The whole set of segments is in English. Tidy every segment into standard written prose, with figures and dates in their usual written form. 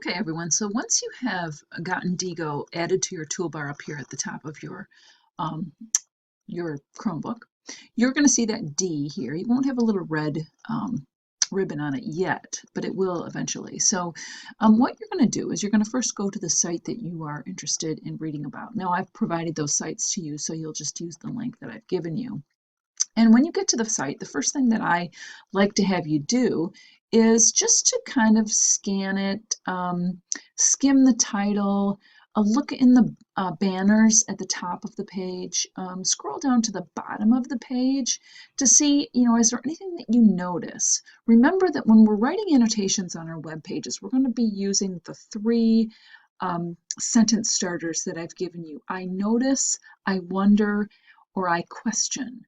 Okay, everyone, so once you have gotten Diigo added to your toolbar up here at the top of um, your Chromebook, you're going to see that D here. You won't have a little red ribbon on it yet, but it will eventually. So what you're going to do is you're going to first go to the site that you are interested in reading about. Now, I've provided those sites to you, so you'll just use the link that I've given you. And when you get to the site, the first thing that I like to have you do is just to kind of scan it, skim the title, look in the banners at the top of the page, scroll down to the bottom of the page to see, is there anything that you notice? Remember that when we're writing annotations on our web pages, we're going to be using the three sentence starters that I've given you. I notice, I wonder, or I question.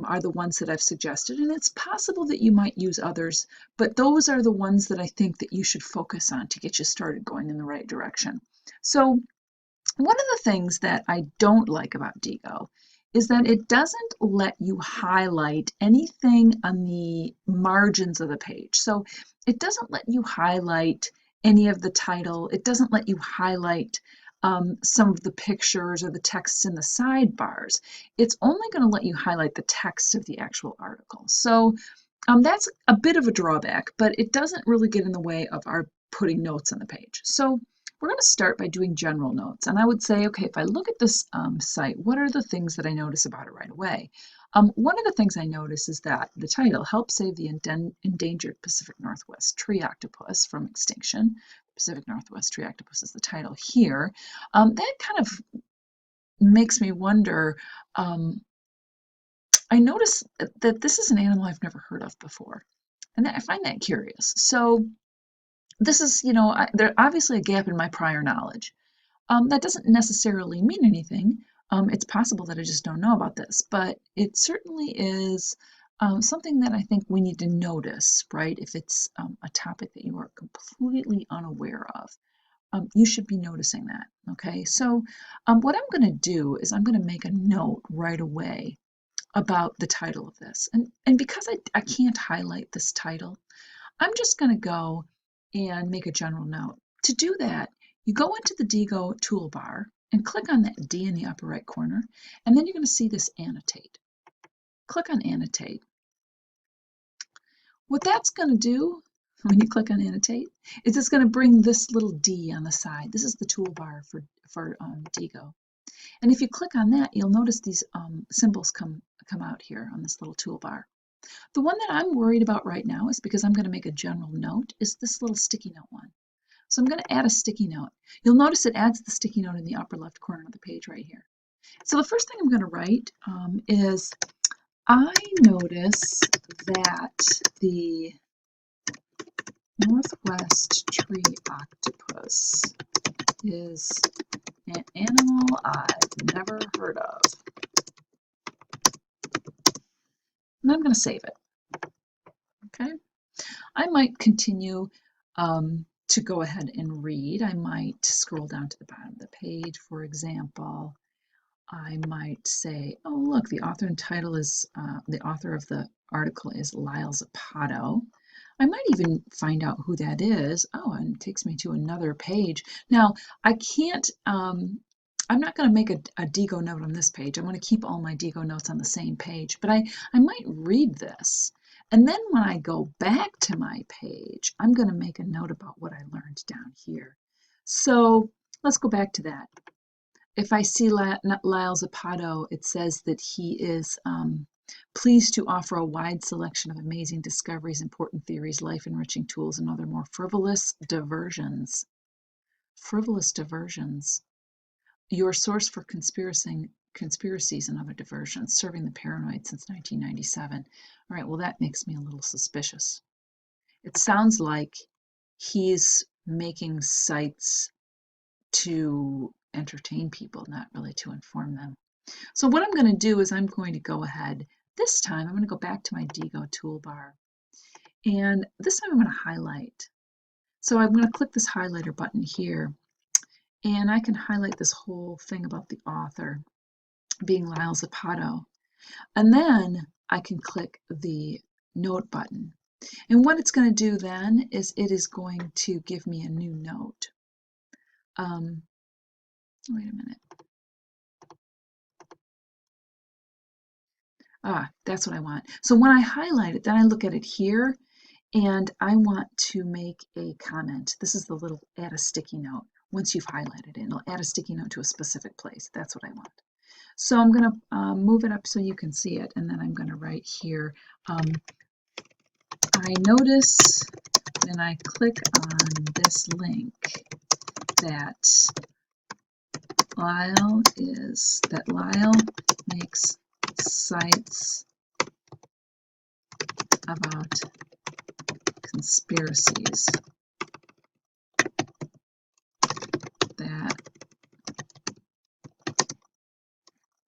Are the ones that I've suggested, and it's possible that you might use others, but those are the ones that I think that you should focus on to get you started going in the right direction. So one of the things that I don't like about Diigo is that it doesn't let you highlight anything on the margins of the page. So it doesn't let you highlight any of the title. It doesn't let you highlight some of the pictures or the text in the sidebars. It's only going to let you highlight the text of the actual article. So that's a bit of a drawback, but it doesn't really get in the way of our putting notes on the page. So we're going to start by doing general notes. And I would say, okay, if I look at this site, what are the things that I notice about it right away? One of the things I notice is that the title, Help Save the Endangered Pacific Northwest Tree Octopus from Extinction. Pacific Northwest Tree Octopus is the title here. That kind of makes me wonder, I notice that this is an animal I've never heard of before. And I find that curious. So this is, there's obviously a gap in my prior knowledge. That doesn't necessarily mean anything. It's possible that I just don't know about this, but it certainly is something that I think we need to notice, right? If it's a topic that you are completely unaware of, you should be noticing that, okay? So what I'm going to do is I'm going to make a note right away about the title of this. And because I can't highlight this title, I'm just going to go and make a general note. To do that, you go into the Diigo toolbar and click on that D in the upper right corner, and then you're going to see this Annotate. Click on Annotate. What that's going to do when you click on Annotate is it's going to bring this little D on the side. This is the toolbar for Diigo. And if you click on that, you'll notice these symbols come out here on this little toolbar. The one that I'm worried about right now is because I'm going to make a general note is this little sticky note one. So I'm going to add a sticky note. You'll notice it adds the sticky note in the upper left corner of the page right here. So the first thing I'm going to write is, I notice that the Northwest tree octopus is an animal I've never heard of. And I'm going to save it. Okay. I might continue to go ahead and read. I might scroll down to the bottom of the page, for example. I might say, oh, look, the author and title is, the author of the article is Lyle Zapato. I might even find out who that is. Oh, and it takes me to another page. Now, I can't, I'm not going to make a Diigo note on this page. I'm going to keep all my Diigo notes on the same page, but I might read this. And then when I go back to my page, I'm going to make a note about what I learned down here. So let's go back to that. If I see Lyle Zapato, it says that he is pleased to offer a wide selection of amazing discoveries, important theories, life-enriching tools, and other more frivolous diversions. Frivolous diversions. Your source for conspiracies and other diversions, serving the paranoid since 1997. All right, well, that makes me a little suspicious. It sounds like he's making sites to entertain people, not really to inform them. So what I'm going to do is I'm going to go ahead. This time I'm going to go back to my Diigo toolbar. And this time I'm going to highlight. So I'm going to click this highlighter button here. And I can highlight this whole thing about the author being Lyle Zapato. And then I can click the note button. And what it's going to do then is it is going to give me a new note. Wait a minute. That's what I want. So when I highlight it, then I look at it here, and I want to make a comment. This is the little add a sticky note. Once you've highlighted it, it'll add a sticky note to a specific place. That's what I want. So I'm going to move it up so you can see it, and then I'm going to write here, I notice when I click on this link that Lyle makes sites about conspiracies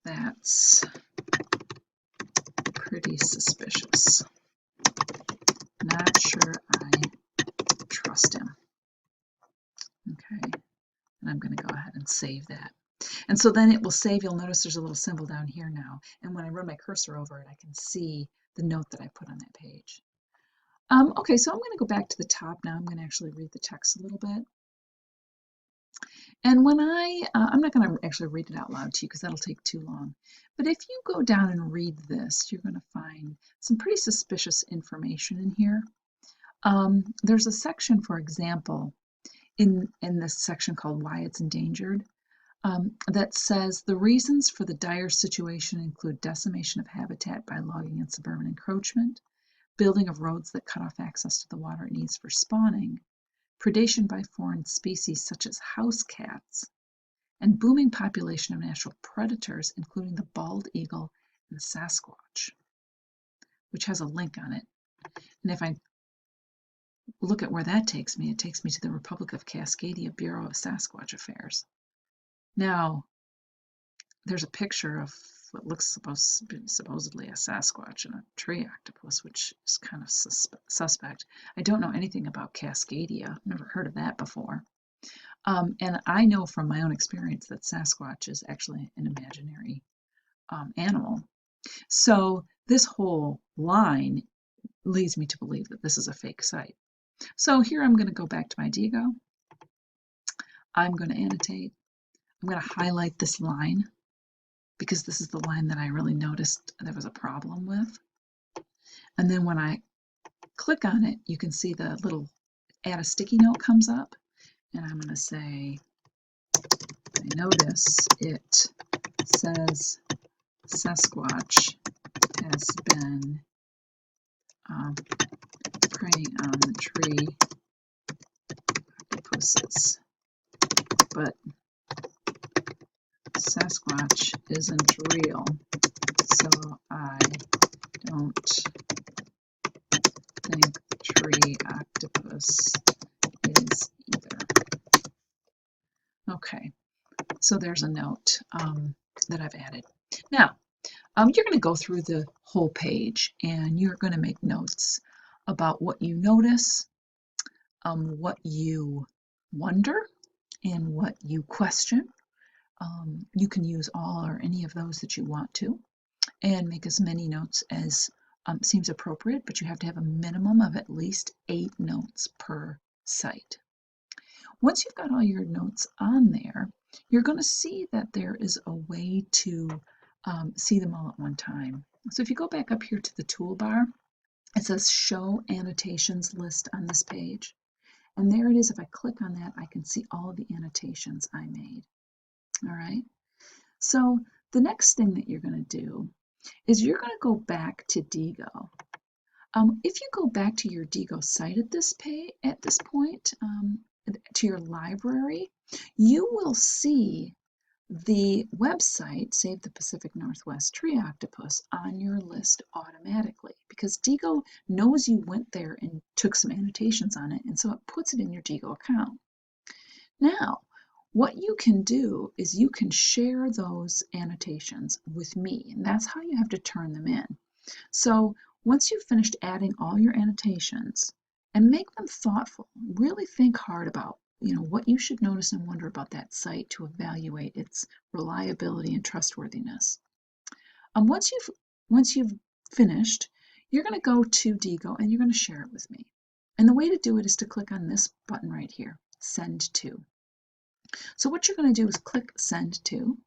that's pretty suspicious. Not sure I trust him. Okay, and I'm going to go ahead and save that. And so then it will save. You'll notice there's a little symbol down here now. And when I run my cursor over it, I can see the note that I put on that page. Okay, so I'm going to go back to the top now. I'm going to actually read the text a little bit. And when I'm not going to actually read it out loud to you because that'll take too long. But if you go down and read this, you're going to find some pretty suspicious information in here. There's a section, for example, in this section called Why It's Endangered, that says the reasons for the dire situation include decimation of habitat by logging and suburban encroachment, building of roads that cut off access to the water it needs for spawning, predation by foreign species such as house cats, and booming population of natural predators, including the bald eagle and the Sasquatch, which has a link on it. And if I look at where that takes me, it takes me to the Republic of Cascadia Bureau of Sasquatch Affairs. Now, there's a picture of what looks supposedly a Sasquatch and a tree octopus, which is kind of suspect. I don't know anything about Cascadia. Never heard of that before. And I know from my own experience that Sasquatch is actually an imaginary animal. So this whole line leads me to believe that this is a fake site. So here I'm going to go back to my Diigo. I'm going to annotate. I'm going to highlight this line because this is the line that I really noticed there was a problem with. And then when I click on it, you can see the little add a sticky note comes up. And I'm going to say, I notice it says Sasquatch has been preying on the tree octopuses, but Sasquatch isn't real, so I don't think the tree octopus is either. Okay, so there's a note that I've added. Now, you're going to go through the whole page and you're going to make notes about what you notice, what you wonder, and what you question. You can use all or any of those that you want to and make as many notes as seems appropriate, but you have to have a minimum of at least 8 notes per site. Once you've got all your notes on there, you're going to see that there is a way to see them all at one time. So if you go back up here to the toolbar, it says Show Annotations List on this page. And there it is. If I click on that, I can see all of the annotations I made. All right. So the next thing that you're going to do is you're going to go back to Diigo. If you go back to your Diigo site at this point, to your library, you will see the website, Save the Pacific Northwest Tree Octopus, on your list automatically because Diigo knows you went there and took some annotations on it, and so it puts it in your Diigo account. Now, what you can do is you can share those annotations with me, and that's how you have to turn them in. So once you've finished adding all your annotations, and make them thoughtful, really think hard about what you should notice and wonder about that site to evaluate its reliability and trustworthiness. Once you've finished, you're going to go to Diigo and you're going to share it with me. And the way to do it is to click on this button right here, Send To. So what you're going to do is click Send To.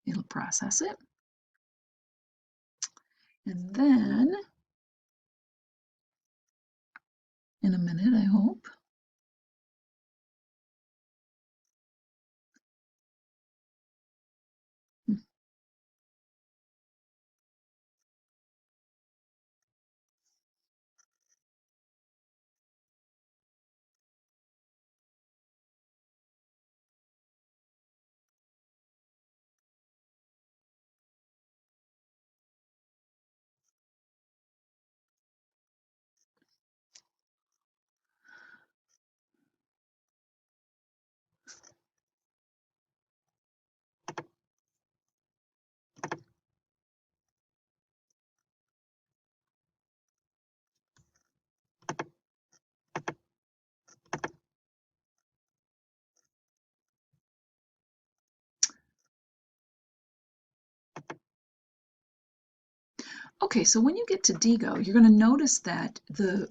It'll process it. And then, in a minute, I hope. Okay, so when you get to Diigo, you're going to notice that the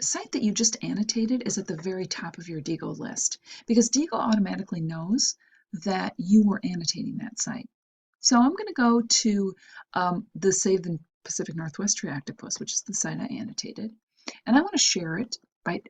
site that you just annotated is at the very top of your Diigo list because Diigo automatically knows that you were annotating that site. So I'm going to go to the Save the Pacific Northwest Tree Octopus, which is the site I annotated, and I want to share it by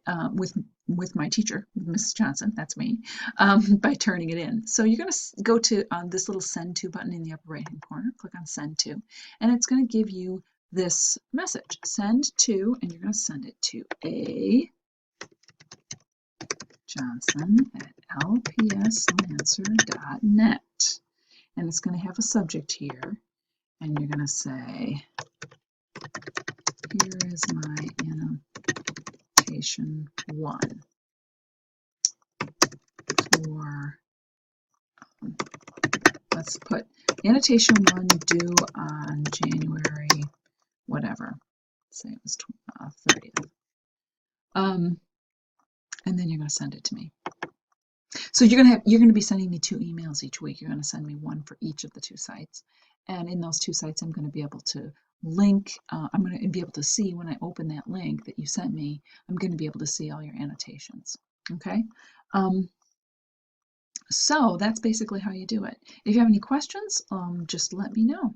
with my teacher, Mrs. Johnson, that's me, by turning it in. So you're going to go to this little Send To button in the upper right-hand corner, click on Send To, and it's going to give you this message, Send To, and you're going to send it to A. Johnson at lpslancer.net. And it's going to have a subject here, and you're going to say, here is my annotation 1 for, let's put annotation 1 due on January whatever, say it was 30th. And then you're going to send it to me. So you're going to be sending me 2 emails each week. You're going to send me one for each of the 2 sites. And in those 2 sites, I'm going to be able to link, I'm going to be able to see when I open that link that you sent me, I'm going to be able to see all your annotations. Okay? So that's basically how you do it. If you have any questions, just let me know.